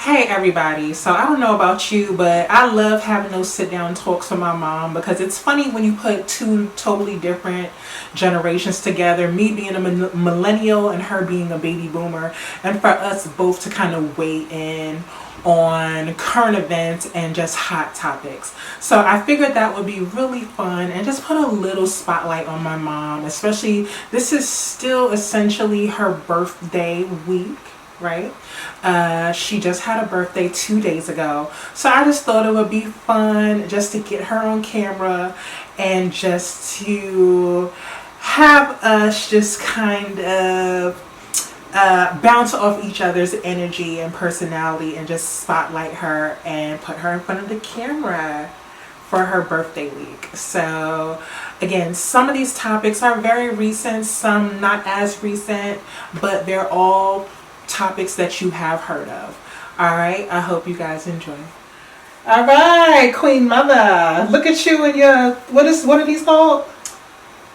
Hey everybody, so I don't know about you, but I love having those sit down talks with my mom because it's funny when you put two totally different generations together, me being a millennial and her being a baby boomer, and for us both to kind of weigh in on current events and just hot topics. So I figured that would be really fun and just put a little spotlight on my mom, especially this is still essentially her birthday week. Right? She just had a birthday 2 days ago. So I just thought it would be fun just to get her on camera and just to have us just kind of bounce off each other's energy and personality and just spotlight her and put her in front of the camera for her birthday week. So again, some of these topics are very recent, some not as recent, but they're all topics that you have heard of. All right, I hope you guys enjoy. All right, Queen Mother, look at you in your what are these called?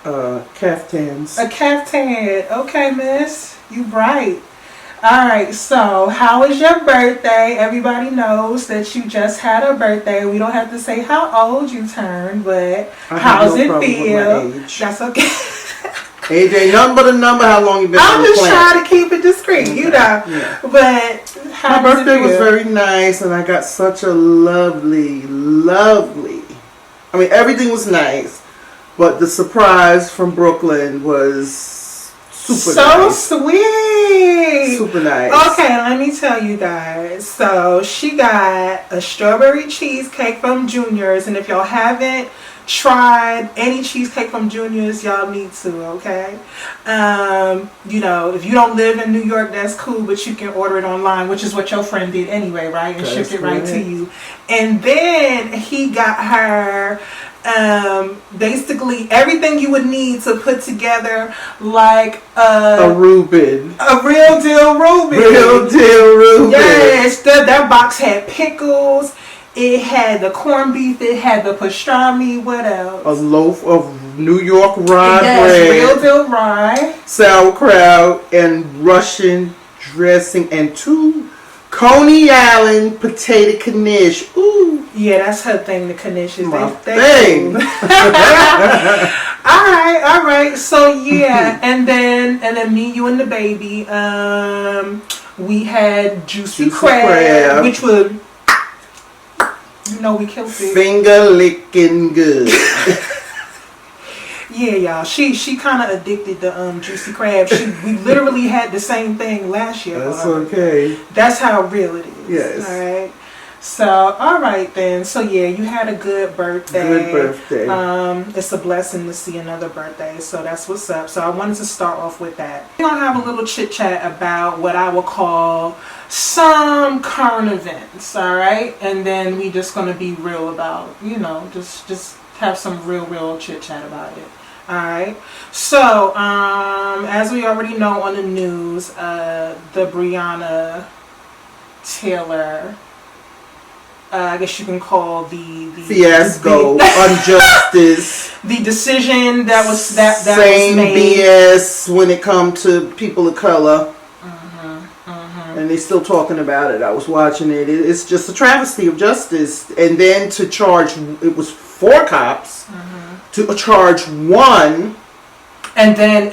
Caftans. A caftan. Okay, miss, you bright. All right, so how was your birthday? Everybody knows that you just had a birthday. We don't have to say how old you turned, but how's it feel? That's okay. Age ain't nothing but a number. How long you been I'm on the just planet? trying to keep it discreet, you know. Yeah. But my birthday was very nice, and I got such a lovely. I mean, everything was nice, but the surprise from Brooklyn was super nice. So sweet. Super nice. Okay, let me tell you guys. So she got a strawberry cheesecake from Junior's, and if y'all haven't tried any cheesecake from Junior's, y'all need to, okay? You know, if you don't live in New York, that's cool, but you can order it online, which is what your friend did anyway, right? And shipped it right to you. And then he got her basically everything you would need to put together like a Reuben. A real deal Reuben. Real deal Reuben. Yes, that box had pickles. It had the corned beef. It had the pastrami. What else? A loaf of New York rye bread. Real deal rye. Sauerkraut and Russian dressing and 2 Coney Island potato knish. Ooh. Yeah, that's her thing. The knish is my thing. All right. So yeah, and then me, you, and the baby. We had juicy crab, which was. You know we killed it. Finger licking good. Yeah, y'all. She kind of addicted to juicy crab. We literally had the same thing last year. That's okay. That's how real it is. Yes. All right. So all right then. So yeah, you had a good birthday. Good birthday. It's a blessing to see another birthday. So that's what's up. So I wanted to start off with that. We're gonna have a little chit chat about what I would call some current events, all right, and then we just gonna be real about, you know, just have some real chit chat about it. All right. So as we already know on the news, the Breonna Taylor, I guess you can call the fiasco, injustice, the decision that was same was made. BS when it comes to people of color. And they're still talking about it. I was watching it. It's just a travesty of justice. And then to charge, it was 4 cops to charge 1. And then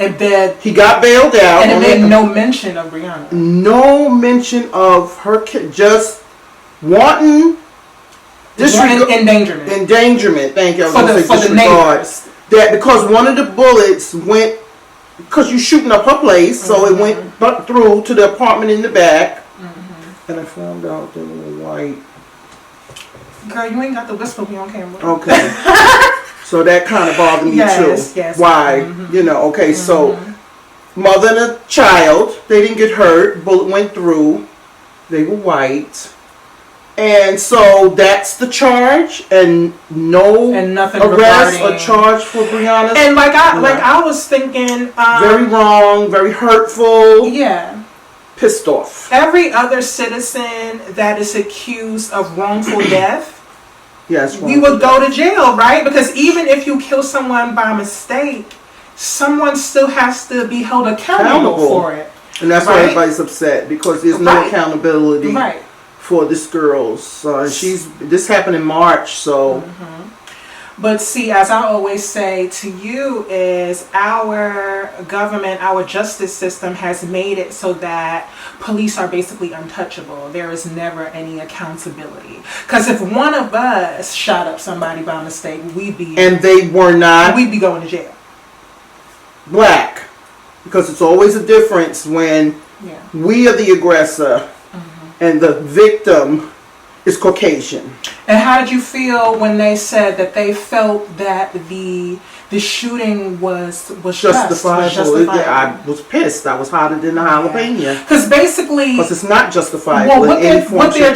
he got bailed out. And it made no mention of Breonna. No mention of her kid. Just wanting endangerment. Endangerment. Thank you. I was for the neighbors. That because one of the bullets went. Because you're shooting up her place, so it went through to the apartment in the back. And I found out they were white. Girl, you ain't got to whisper me on camera. Okay. So that kind of bothered me too. Yes. Why? You know, okay, so mother and a child, they didn't get hurt, bullet went through, they were white. And so that's the charge, and nothing arrest or charge for Breonna. And I was thinking, very wrong, very hurtful. Yeah, pissed off. Every other citizen that is accused of wrongful death, yes, we would go to jail, right? Because even if you kill someone by mistake, someone still has to be held accountable for it. And that's why everybody's upset, because there's no accountability for this girl's. This happened in March, so. But see, as I always say to you, is our government, our justice system has made it so that police are basically untouchable. There is never any accountability. Because if one of us shot up somebody by mistake, and they were not. We'd be going to jail. Black. Because it's always a difference when we are the aggressor and the victim is Caucasian. And how did you feel when they said that they felt that the shooting was justifiable? I was pissed. I was hotter than a jalapeno. Because basically, it's not justifiable. Well, what they're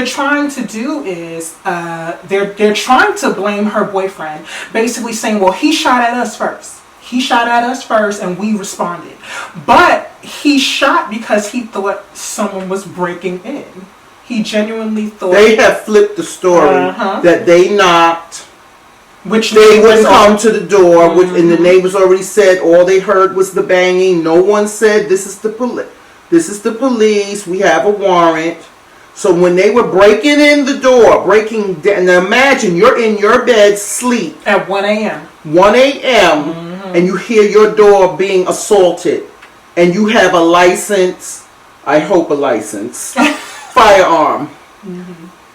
trying to do is they're trying to blame her boyfriend, basically saying, well, he shot at us first. He shot at us first and we responded. But he shot because he thought someone was breaking in. He genuinely thought... They have flipped the story that they knocked, which they wouldn't come to the door, and the neighbors already said all they heard was the banging. No one said, this is the police, we have a warrant. So when they were breaking in the door, now imagine you're in your bed, sleep. At 1 a.m. 1 a.m. And you hear your door being assaulted. And you have a license, I hope a license, firearm.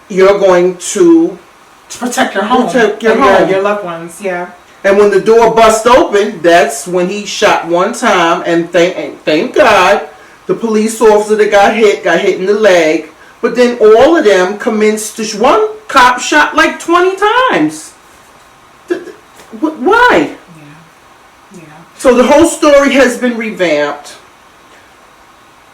You're going to protect your home. Your loved ones, yeah. And when the door bust open, that's when he shot one time. And thank God, the police officer that got hit in the leg. But then all of them commenced to... One cop shot like 20 times. Why? Yeah. So the whole story has been revamped.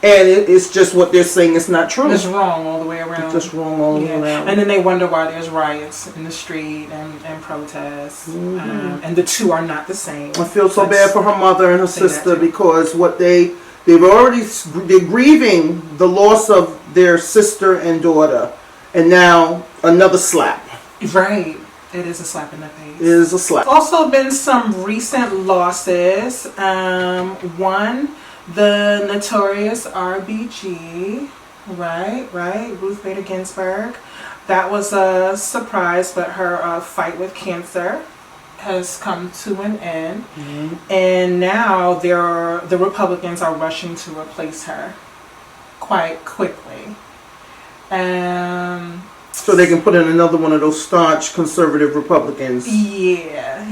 And it's just what they're saying is not true. It's wrong all the way around. It's just wrong all the way around. And then they wonder why there's riots in the street and protests. And the two are not the same. I feel so bad for her mother and her sister because they're grieving the loss of their sister and daughter. And now another slap. Right. It is a slap in the face. It is a slap. Also been some recent losses. One, the Notorious RBG, right, Ruth Bader Ginsburg. That was a surprise, but her fight with cancer has come to an end. And now the Republicans are rushing to replace her quite quickly. So they can put in another one of those staunch conservative Republicans. Yeah.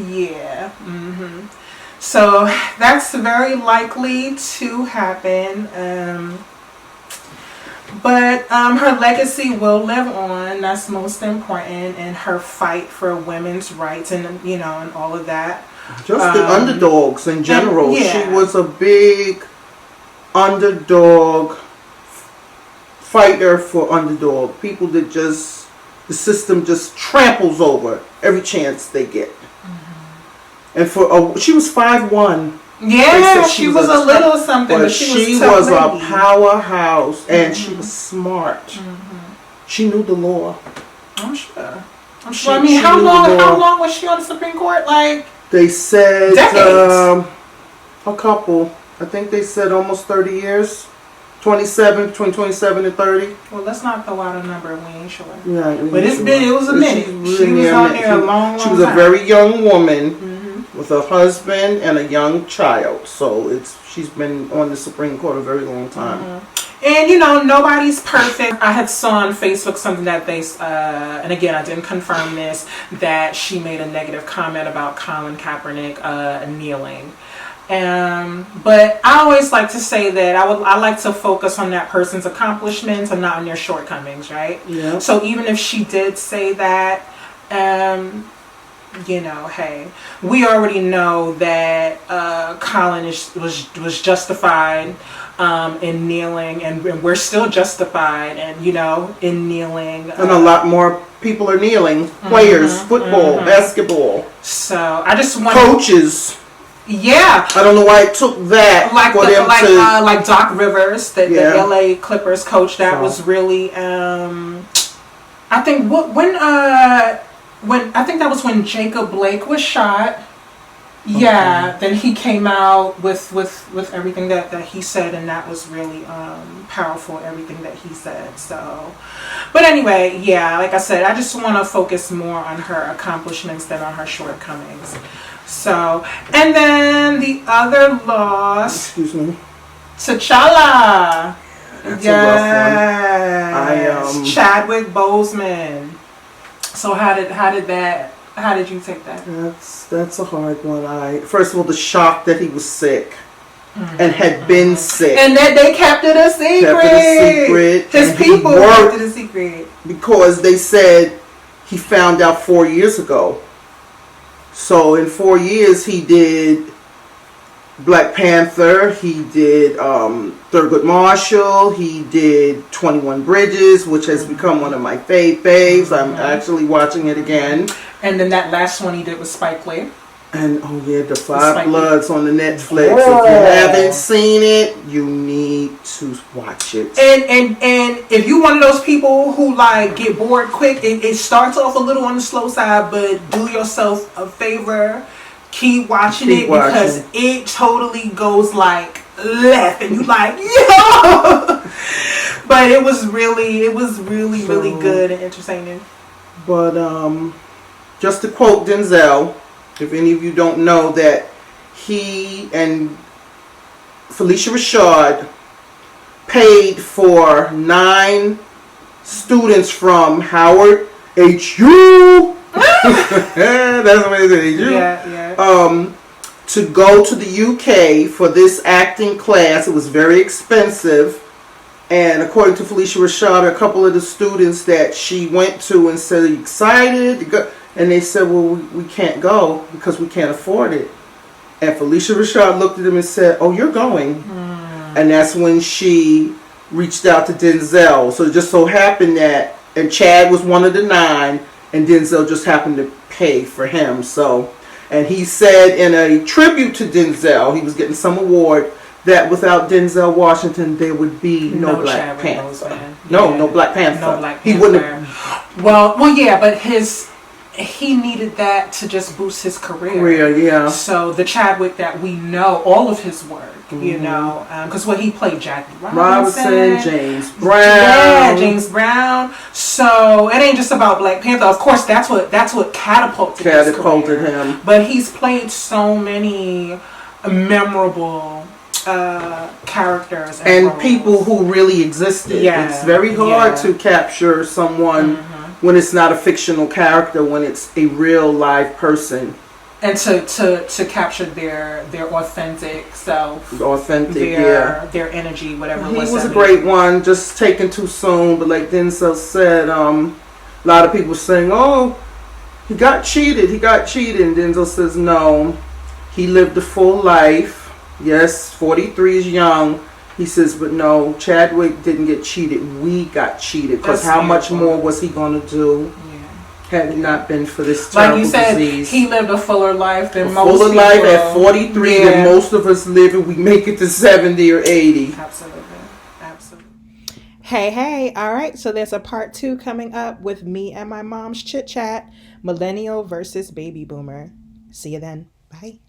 So that's very likely to happen. But her legacy will live on. That's most important in her fight for women's rights and and all of that. Just the underdogs in general. She was a big underdog fighter for underdog. People that the system just tramples over every chance they get. And she was 5'1". Yeah, she was a little something, but she was a powerhouse, and she was smart. She knew the law. I'm sure. I mean, how long was she on the Supreme Court? Like, they said decades. A couple. I think they said almost 30 years. Between 27 and 30. Well, let's not throw out a number. We ain't sure. Yeah, but it was a minute. She was on there a long time. She was a very young woman with a husband and a young child. So she's been on the Supreme Court a very long time. And nobody's perfect. I had saw on Facebook something that they, and again, I didn't confirm this, that she made a negative comment about Colin Kaepernick kneeling. But I always like to say that I like to focus on that person's accomplishments and not on their shortcomings, right? Yeah. So even if she did say that, hey, we already know that Colin was justified in kneeling, and we're still justified, and in kneeling. And a lot more people are kneeling. Players, football, basketball. So I just want coaches. Yeah, I don't know why it took that for them to like Doc Rivers, the LA Clippers coach. That was really I think when I think that was when Jacob Blake was shot. Yeah, then he came out with everything that he said, and that was really powerful, everything that he said. So, but anyway, yeah, like I said, I just want to focus more on her accomplishments than on her shortcomings. So, and then the other loss, Excuse me. T'Challa. That's Yes. a rough one. Chadwick Boseman. So how did you take that? That's a hard one. First of all, the shock that he was sick and had been sick, and that they kept it a secret. His people kept it a secret because they said he found out 4 years ago. So in 4 years, he did Black Panther, he did Thurgood Marshall, he did 21 Bridges, which has become one of my faves. I'm actually watching it again. And then that last one he did was Spike Lee. And the Five Bloods on the Netflix. If you haven't seen it, you need to watch it. And if you one of those people who like get bored quick, it starts off a little on the slow side, but do yourself a favor. Keep watching it because it totally goes like left, and you like, yo. But it was really good and entertaining. But just to quote Denzel, if any of you don't know, that he and Felicia Rashad paid for 9 students from Howard HU. That's what it is. Yeah. To go to the UK for this acting class. It was very expensive, and according to Felicia Rashad, a couple of the students that she went to and said, "Are you excited to go?" And they said, "Well, we can't go because we can't afford it." And Felicia Rashad looked at them and said, "Oh, you're going." And that's when she reached out to Denzel. So it just so happened that, and Chad was one of the 9. And Denzel just happened to pay for him. So, and he said in a tribute to Denzel, he was getting some award, that without Denzel Washington, there would be no Black Panther. No Black Panther. No Black Panther. He wouldn't have. Well, yeah, but he needed that to just boost his career. Yeah. So the Chadwick that we know, all of his work, you know, because he played Jackie Robinson, James Brown. Yeah, James Brown. So it ain't just about Black Panther. Of course, that's what catapulted his career. Him. But he's played so many memorable characters and people who really existed. Yeah, it's very hard to capture someone when it's not a fictional character, when it's a real live person. And to capture their authentic self, their energy, whatever. He was a great one, just taken too soon. But like Denzel said, a lot of people saying, "Oh, he got cheated." And Denzel says, "No, he lived a full life. Yes, 43 is young." He says, "But no, Chadwick didn't get cheated. We got cheated. Because how much more was he going to do?" Had it not been for this terrible disease. Like you said, he lived a fuller life than most people. A fuller life at 43 than most of us live, and we make it to 70 or 80. Absolutely. Hey. All right. So there's a part 2 coming up with me and my mom's chit chat, millennial versus baby boomer. See you then. Bye.